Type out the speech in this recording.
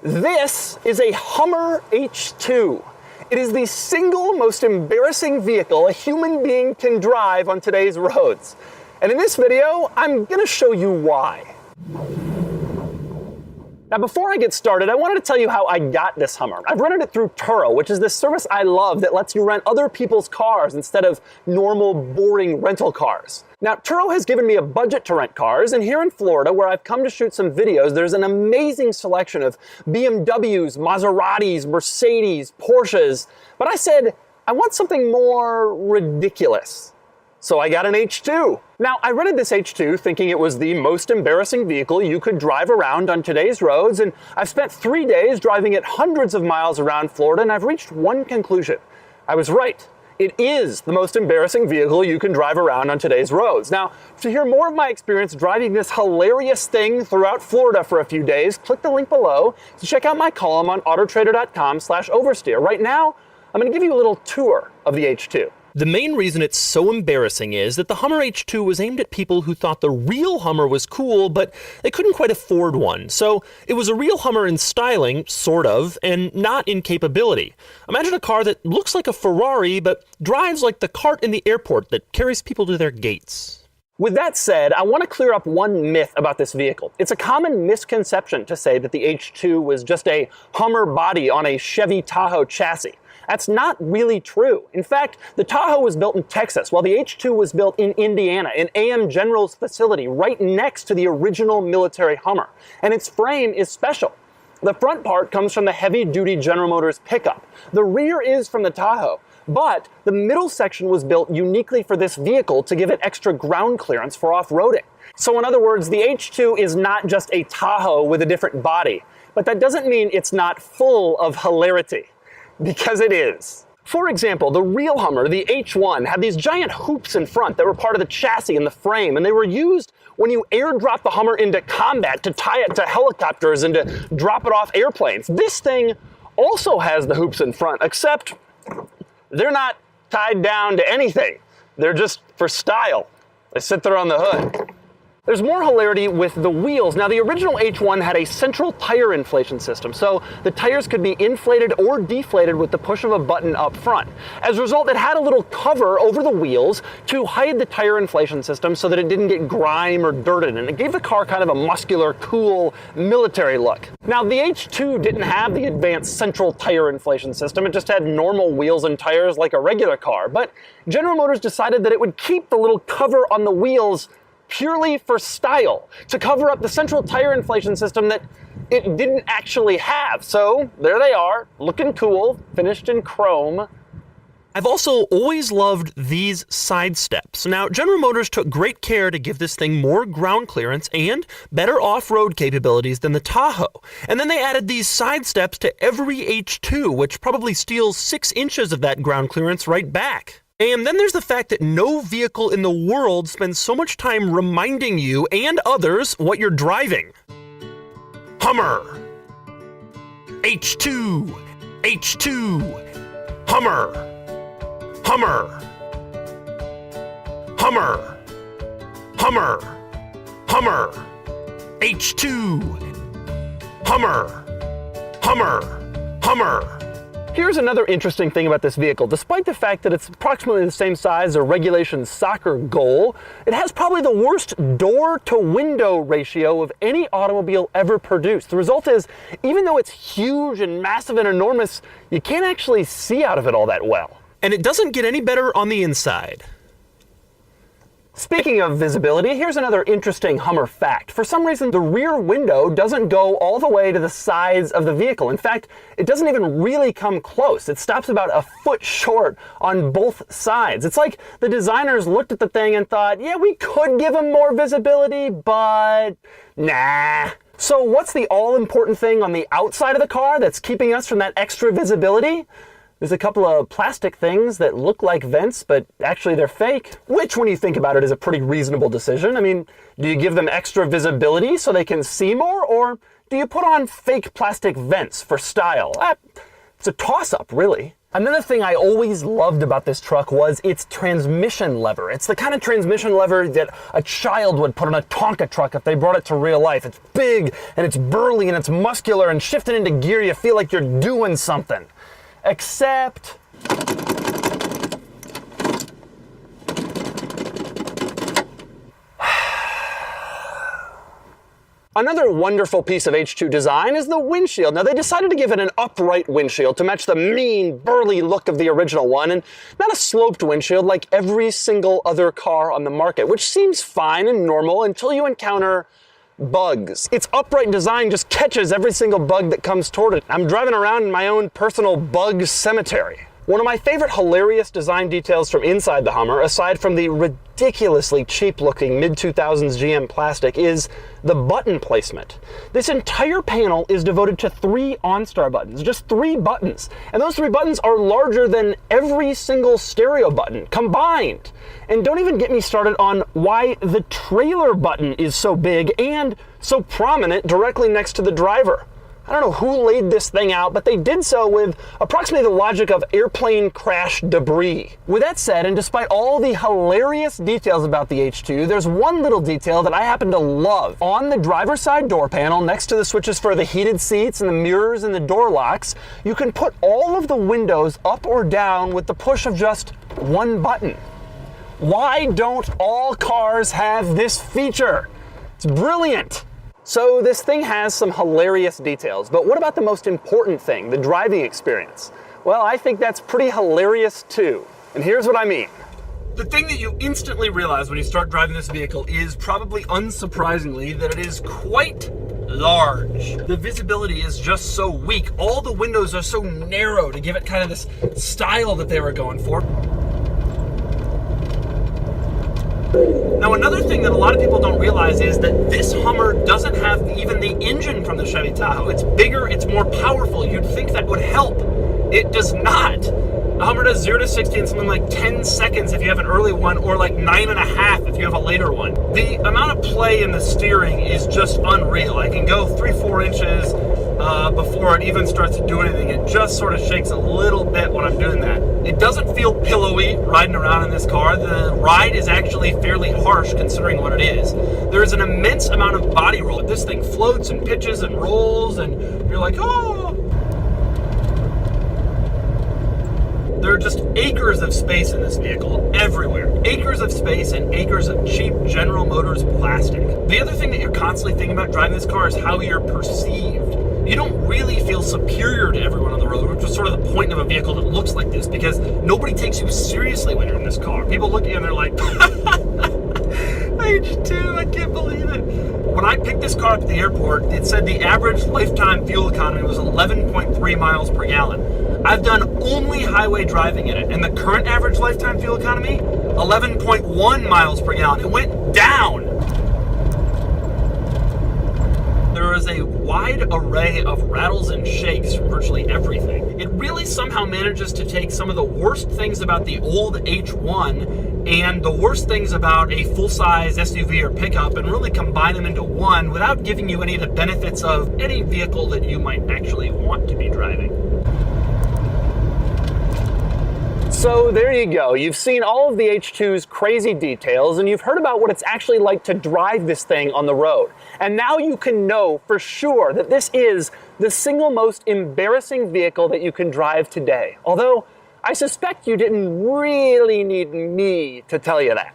This is a Hummer H2. It is the single most embarrassing vehicle a human being can drive on today's roads. And in this video, I'm gonna show you why. Now, before I get started, I wanted to tell you how I got this Hummer. I've rented it through Turo, which is this service I love that lets you rent other people's cars instead of normal, boring rental cars. Now, Turo has given me a budget to rent cars, and here in Florida, where I've come to shoot some videos, there's an amazing selection of BMWs, Maseratis, Mercedes, Porsches. But I said, I want something more ridiculous. So I got an H2. Now, I rented this H2 thinking it was the most embarrassing vehicle you could drive around on today's roads, and I've spent 3 days driving it hundreds of miles around Florida, and I've reached one conclusion. I was right. It is the most embarrassing vehicle you can drive around on today's roads. Now, to hear more of my experience driving this hilarious thing throughout Florida for a few days, click the link below to check out my column on autotrader.com/oversteer. Right now, I'm going to give you a little tour of the H2. The main reason it's so embarrassing is that the Hummer H2 was aimed at people who thought the real Hummer was cool, but they couldn't quite afford one. So it was a real Hummer in styling, sort of, and not in capability. Imagine a car that looks like a Ferrari, but drives like the cart in the airport that carries people to their gates. With that said, I want to clear up one myth about this vehicle. It's a common misconception to say that the H2 was just a Hummer body on a Chevy Tahoe chassis. That's not really true. In fact, the Tahoe was built in Texas, while the H2 was built in Indiana, in AM General's facility right next to the original military Hummer. And its frame is special. The front part comes from the heavy-duty General Motors pickup. The rear is from the Tahoe. But the middle section was built uniquely for this vehicle to give it extra ground clearance for off-roading. So in other words, the H2 is not just a Tahoe with a different body. But that doesn't mean it's not full of hilarity. Because it is. For example, the real Hummer, the H1, had these giant hoops in front that were part of the chassis and the frame, and they were used when you airdrop the Hummer into combat to tie it to helicopters and to drop it off airplanes. This thing also has the hoops in front, except they're not tied down to anything. They're just for style. They sit there on the hood. There's more hilarity with the wheels. Now, the original H1 had a central tire inflation system, so the tires could be inflated or deflated with the push of a button up front. As a result, it had a little cover over the wheels to hide the tire inflation system so that it didn't get grime or dirt in it. And it gave the car kind of a muscular, cool, military look. Now, the H2 didn't have the advanced central tire inflation system. It just had normal wheels and tires like a regular car. But General Motors decided that it would keep the little cover on the wheels purely for style, to cover up the central tire inflation system that it didn't actually have. So there they are, looking cool, finished in chrome. I've also always loved these side steps. Now, General Motors took great care to give this thing more ground clearance and better off-road capabilities than the Tahoe. And then they added these side steps to every H2, which probably steals 6 inches of that ground clearance right back. And then there's the fact that no vehicle in the world spends so much time reminding you and others what you're driving. Hummer. H2. H2. Hummer. Hummer. Hummer. Hummer. Hummer. H2. Hummer. Hummer. Hummer. Here's another interesting thing about this vehicle. Despite the fact that it's approximately the same size as a regulation soccer goal, it has probably the worst door-to-window ratio of any automobile ever produced. The result is, even though it's huge and massive and enormous, you can't actually see out of it all that well. And it doesn't get any better on the inside. Speaking of visibility, here's another interesting Hummer fact. For some reason, the rear window doesn't go all the way to the sides of the vehicle. In fact, it doesn't even really come close. It stops about a foot short on both sides. It's like the designers looked at the thing and thought, yeah, we could give them more visibility, but nah. So what's the all-important thing on the outside of the car that's keeping us from that extra visibility? There's a couple of plastic things that look like vents, but actually they're fake, which when you think about it is a pretty reasonable decision. I mean, do you give them extra visibility so they can see more, or do you put on fake plastic vents for style? It's a toss-up, really. Another thing I always loved about this truck was its transmission lever. It's the kind of transmission lever that a child would put on a Tonka truck if they brought it to real life. It's big and it's burly and it's muscular, and shifting into gear you feel like you're doing something. Except another wonderful piece of H2 design is the windshield. Now, they decided to give it an upright windshield to match the mean, burly look of the original one, and not a sloped windshield like every single other car on the market, which seems fine and normal until you encounter bugs. Its upright design just catches every single bug that comes toward it. I'm driving around in my own personal bug cemetery. One of my favorite hilarious design details from inside the Hummer, aside from the ridiculously cheap-looking mid-2000s GM plastic, is the button placement. This entire panel is devoted to 3 OnStar buttons, just 3 buttons. And those 3 buttons are larger than every single stereo button combined. And don't even get me started on why the trailer button is so big and so prominent directly next to the driver. I don't know who laid this thing out, but they did so with approximately the logic of airplane crash debris. With that said, and despite all the hilarious details about the H2, there's one little detail that I happen to love. On the driver's side door panel, next to the switches for the heated seats and the mirrors and the door locks, you can put all of the windows up or down with the push of just one button. Why don't all cars have this feature? It's brilliant. So this thing has some hilarious details, but what about the most important thing, the driving experience? Well, I think that's pretty hilarious too. And here's what I mean. The thing that you instantly realize when you start driving this vehicle is, probably unsurprisingly, that it is quite large. The visibility is just so weak. All the windows are so narrow to give it kind of this style that they were going for. Now, another thing that a lot of people don't realize is that this Hummer doesn't have even the engine from the Chevy Tahoe. It's bigger, it's more powerful. You'd think that would help. It does not. The Hummer does 0 to 60 in something like 10 seconds if you have an early one, or like 9.5 if you have a later one. The amount of play in the steering is just unreal. I can go 3-4 inches before it even starts to do anything. It just sort of shakes a little bit when I'm doing that. It doesn't feel pillowy riding around in this car. The ride is actually fairly harsh considering what it is. There is an immense amount of body roll. This thing floats and pitches and rolls, and you're like, oh! There are just acres of space in this vehicle, everywhere. Acres of space and acres of cheap General Motors plastic. The other thing that you're constantly thinking about driving this car is how you're perceived. You don't really feel superior to everyone on the road, which is sort of the point of a vehicle that looks like this, because nobody takes you seriously when you're in this car. People look at you and they're like, H2, I can't believe it. When I picked this car up at the airport, it said the average lifetime fuel economy was 11.3 miles per gallon. I've done only highway driving in it, and the current average lifetime fuel economy, 11.1 miles per gallon. It went down. There is a wide array of rattles and shakes from virtually everything. It really somehow manages to take some of the worst things about the old H1 and the worst things about a full-size SUV or pickup and really combine them into one without giving you any of the benefits of any vehicle that you might actually want to be driving. So there you go. You've seen all of the H2's crazy details, and you've heard about what it's actually like to drive this thing on the road. And now you can know for sure that this is the single most embarrassing vehicle that you can drive today. Although, I suspect you didn't really need me to tell you that.